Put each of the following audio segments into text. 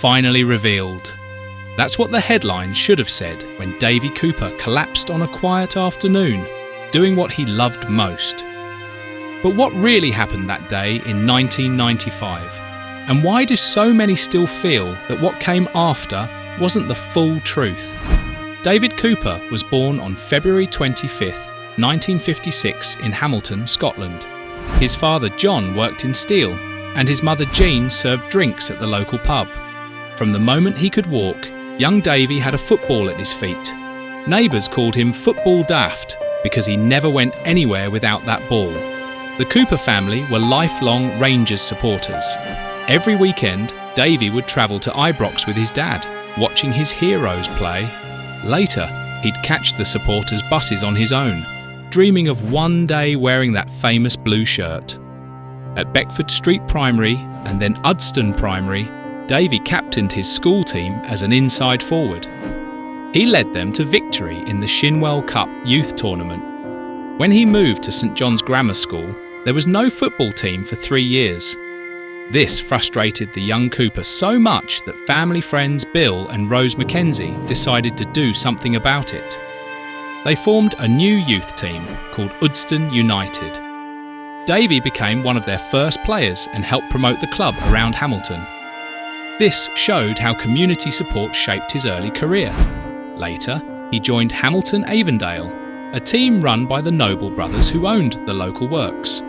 finally revealed. That's what the headline should have said when Davie Cooper collapsed on a quiet afternoon, doing what he loved most. But what really happened that day in 1995? And why do so many still feel that what came after wasn't the full truth? Davie Cooper was born on February 25th, 1956 in Hamilton, Scotland. His father John worked in steel, and his mother Jean served drinks at the local pub. From the moment he could walk, young Davie had a football at his feet. Neighbours called him Football Daft because he never went anywhere without that ball. The Cooper family were lifelong Rangers supporters. Every weekend, Davie would travel to Ibrox with his dad, watching his heroes play. Later, he'd catch the supporters' buses on his own, dreaming of one day wearing that famous blue shirt. At Beckford Street Primary and then Udston Primary, Davie captained his school team as an inside forward. He led them to victory in the Shinwell Cup youth tournament. When he moved to St John's Grammar School, there was no football team for 3 years. This frustrated the young Cooper so much that family friends Bill and Rose Mackenzie decided to do something about it. They formed a new youth team called Udston United. Davie became one of their first players and helped promote the club around Hamilton. This showed how community support shaped his early career. Later, he joined Hamilton Avondale, a team run by the Noble brothers who owned the local works.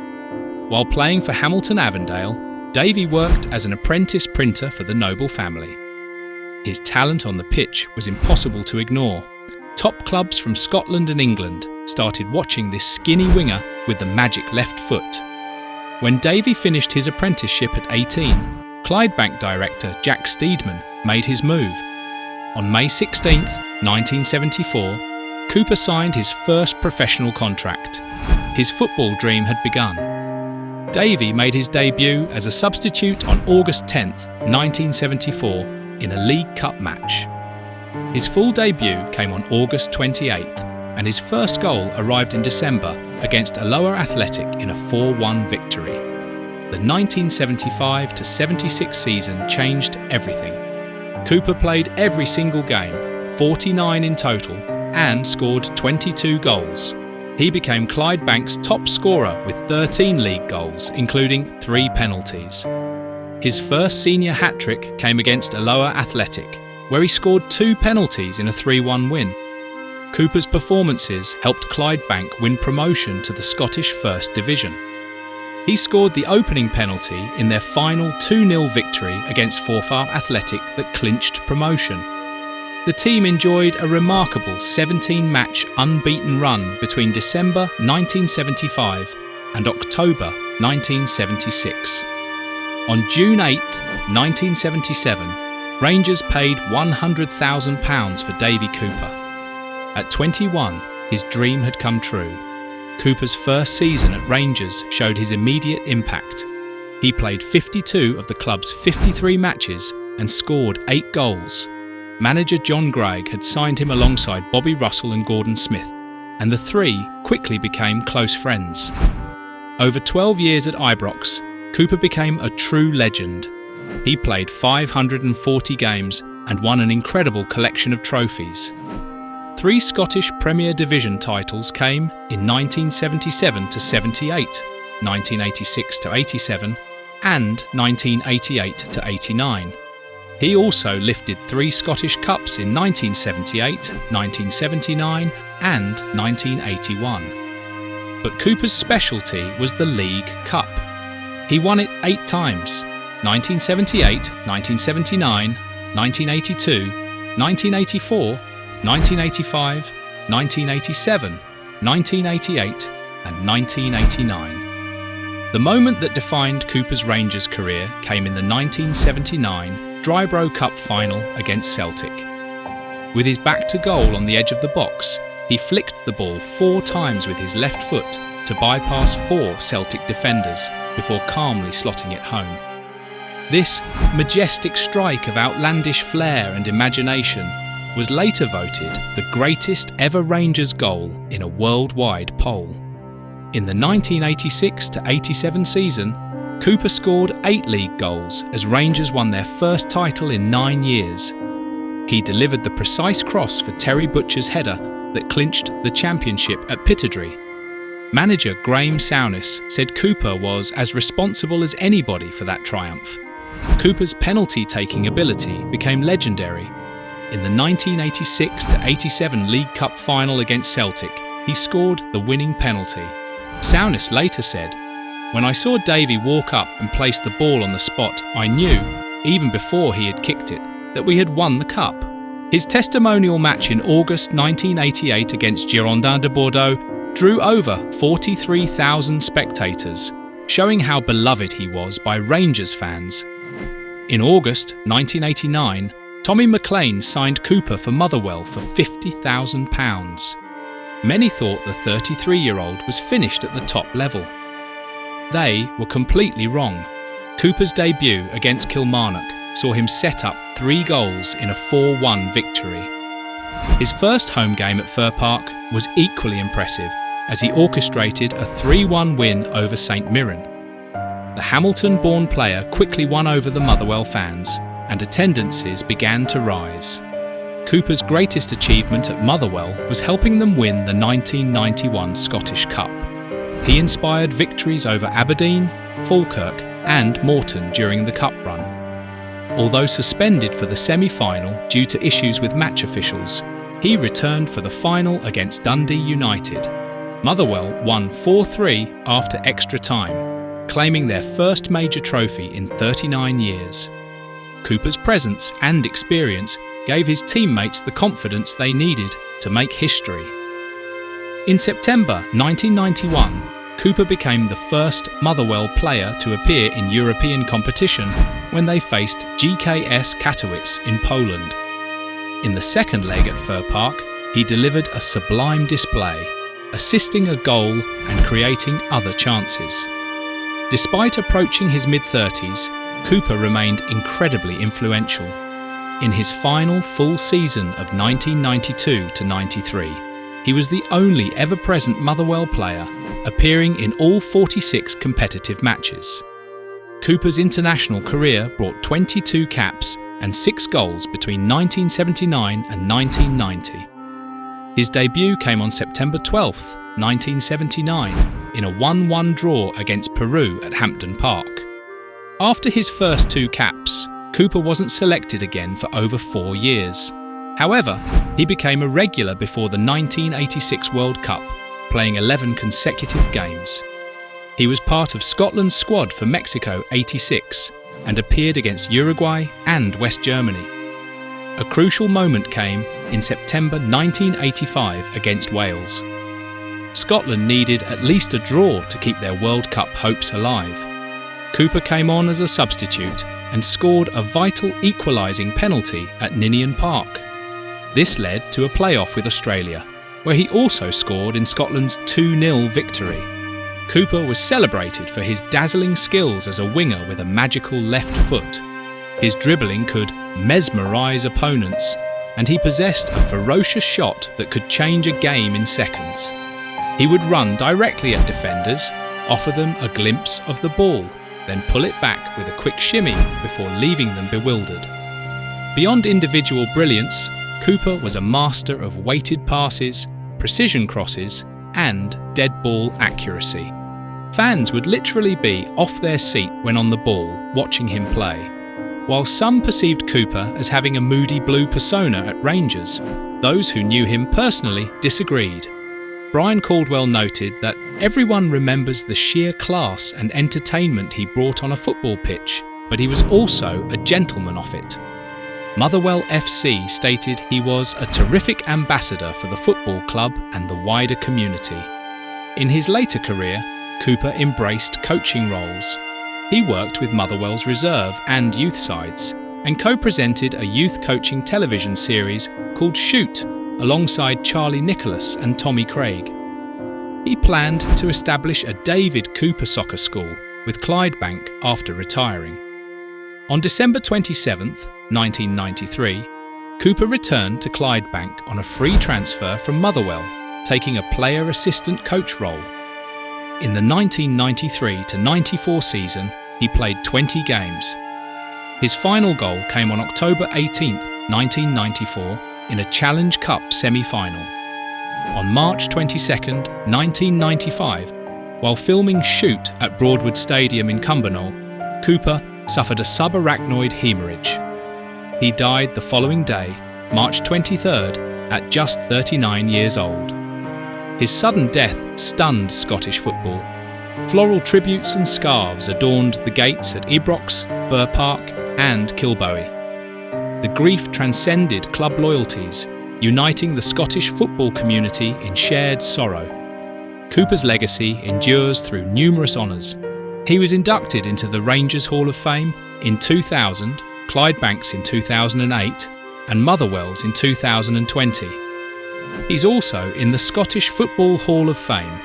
While playing for Hamilton Avondale, Davie worked as an apprentice printer for the Noble family. His talent on the pitch was impossible to ignore. Top clubs from Scotland and England started watching this skinny winger with the magic left foot. When Davie finished his apprenticeship at 18, Clydebank director Jack Steedman made his move. On May 16, 1974, Cooper signed his first professional contract. His football dream had begun. Davie made his debut as a substitute on August 10, 1974, in a League Cup match. His full debut came on August 28th, and his first goal arrived in December against Alloa Athletic in a 4-1 victory. The 1975-76 season changed everything. Cooper played every single game, 49 in total, and scored 22 goals. He became Clydebank's top scorer with 13 league goals, including 3 penalties. His first senior hat-trick came against Alloa Athletic, where he scored 2 penalties in a 3-1 win. Cooper's performances helped Clydebank win promotion to the Scottish First Division. He scored the opening penalty in their final 2-0 victory against Forfar Athletic that clinched promotion. The team enjoyed a remarkable 17-match unbeaten run between December 1975 and October 1976. On June 8, 1977, Rangers paid £100,000 for Davie Cooper. At 21, his dream had come true. Cooper's first season at Rangers showed his immediate impact. He played 52 of the club's 53 matches and scored 8 goals. Manager John Greig had signed him alongside Bobby Russell and Gordon Smith, and the three quickly became close friends. Over 12 years at Ibrox, Cooper became a true legend. He played 540 games and won an incredible collection of trophies. 3 Scottish Premier Division titles came in 1977-78, 1986-87 and 1988-89. He also lifted 3 Scottish Cups in 1978, 1979 and 1981. But Cooper's specialty was the League Cup. He won it 8 times: 1978, 1979, 1982, 1984, 1985, 1987, 1988 and 1989. The moment that defined Cooper's Rangers career came in the 1979 Drybro Cup final against Celtic. With his back to goal on the edge of the box, he flicked the ball 4 times with his left foot to bypass 4 Celtic defenders before calmly slotting it home. This majestic strike of outlandish flair and imagination was later voted the greatest ever Rangers goal in a worldwide poll. In the 1986-87 season, Cooper scored 8 league goals as Rangers won their first title in 9 years. He delivered the precise cross for Terry Butcher's header that clinched the championship at Pittodrie. Manager Graham Souness said Cooper was as responsible as anybody for that triumph. Cooper's penalty-taking ability became legendary. In the 1986-87 League Cup final against Celtic, he scored the winning penalty. Souness later said, "When I saw Davie walk up and place the ball on the spot, I knew, even before he had kicked it, that we had won the cup." His testimonial match in August 1988 against Girondins de Bordeaux drew over 43,000 spectators, showing how beloved he was by Rangers fans. In August 1989, Tommy McLean signed Cooper for Motherwell for £50,000. Many thought the 33-year-old was finished at the top level. They were completely wrong. Cooper's debut against Kilmarnock saw him set up 3 goals in a 4-1 victory. His first home game at Fir Park was equally impressive as he orchestrated a 3-1 win over St Mirren. The Hamilton-born player quickly won over the Motherwell fans and attendances began to rise. Cooper's greatest achievement at Motherwell was helping them win the 1991 Scottish Cup. He inspired victories over Aberdeen, Falkirk and Morton during the cup run. Although suspended for the semi-final due to issues with match officials, he returned for the final against Dundee United. Motherwell won 4-3 after extra time, claiming their first major trophy in 39 years. Cooper's presence and experience gave his teammates the confidence they needed to make history. In September 1991, Cooper became the first Motherwell player to appear in European competition when they faced GKS Katowice in Poland. In the second leg at Fir Park, he delivered a sublime display, assisting a goal and creating other chances. Despite approaching his mid-30s, Cooper remained incredibly influential. In his final full season of 1992-93, he was the only ever-present Motherwell player appearing in all 46 competitive matches. Cooper's international career brought 22 caps and 6 goals between 1979 and 1990. His debut came on September 12, 1979, in a 1-1 draw against Peru at Hampden Park. After his first 2 caps, Cooper wasn't selected again for over 4 years. However, he became a regular before the 1986 World Cup, playing 11 consecutive games. He was part of Scotland's squad for Mexico '86 and appeared against Uruguay and West Germany. A crucial moment came in September 1985 against Wales. Scotland needed at least a draw to keep their World Cup hopes alive. Cooper came on as a substitute and scored a vital equalising penalty at Ninian Park. This led to a playoff with Australia, where he also scored in Scotland's 2-0 victory. Cooper was celebrated for his dazzling skills as a winger with a magical left foot. His dribbling could mesmerise opponents, and he possessed a ferocious shot that could change a game in seconds. He would run directly at defenders, offer them a glimpse of the ball, then pull it back with a quick shimmy before leaving them bewildered. Beyond individual brilliance, Cooper was a master of weighted passes, precision crosses, and dead ball accuracy. Fans would literally be off their seat when on the ball, watching him play. While some perceived Cooper as having a moody blue persona at Rangers, those who knew him personally disagreed. Brian Caldwell noted that everyone remembers the sheer class and entertainment he brought on a football pitch, but he was also a gentleman off it. Motherwell FC stated he was a terrific ambassador for the football club and the wider community. In his later career, Cooper embraced coaching roles. He worked with Motherwell's reserve and youth sides and co-presented a youth coaching television series called Shoot alongside Charlie Nicholas and Tommy Craig. He planned to establish a David Cooper soccer school with Clydebank after retiring. On December 27, 1993, Cooper returned to Clydebank on a free transfer from Motherwell, taking a player assistant coach role. In the 1993-94 season, he played 20 games. His final goal came on October 18, 1994, in a Challenge Cup semi-final. On March 22, 1995, while filming Shoot at Broadwood Stadium in Cumbernauld, Cooper suffered a subarachnoid hemorrhage. He died the following day, March 23rd, at just 39 years old. His sudden death stunned Scottish football. Floral tributes and scarves adorned the gates at Ibrox, Burr Park and Kilbowie. The grief transcended club loyalties, uniting the Scottish football community in shared sorrow. Cooper's legacy endures through numerous honours. He was inducted into the Rangers Hall of Fame in 2000, Clydebanks in 2008 and Motherwell's in 2020. He's also in the Scottish Football Hall of Fame.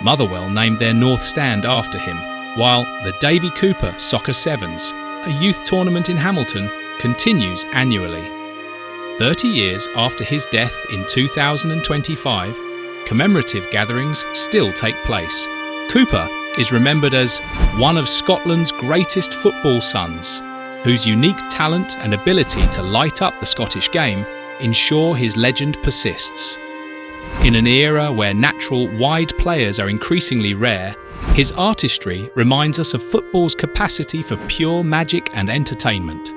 Motherwell named their North Stand after him, while the Davie Cooper Soccer Sevens, a youth tournament in Hamilton, continues annually. 30 years after his death in 2025, commemorative gatherings still take place. Cooper is remembered as one of Scotland's greatest football sons, whose unique talent and ability to light up the Scottish game ensure his legend persists. In an era where natural, wide players are increasingly rare, his artistry reminds us of football's capacity for pure magic and entertainment.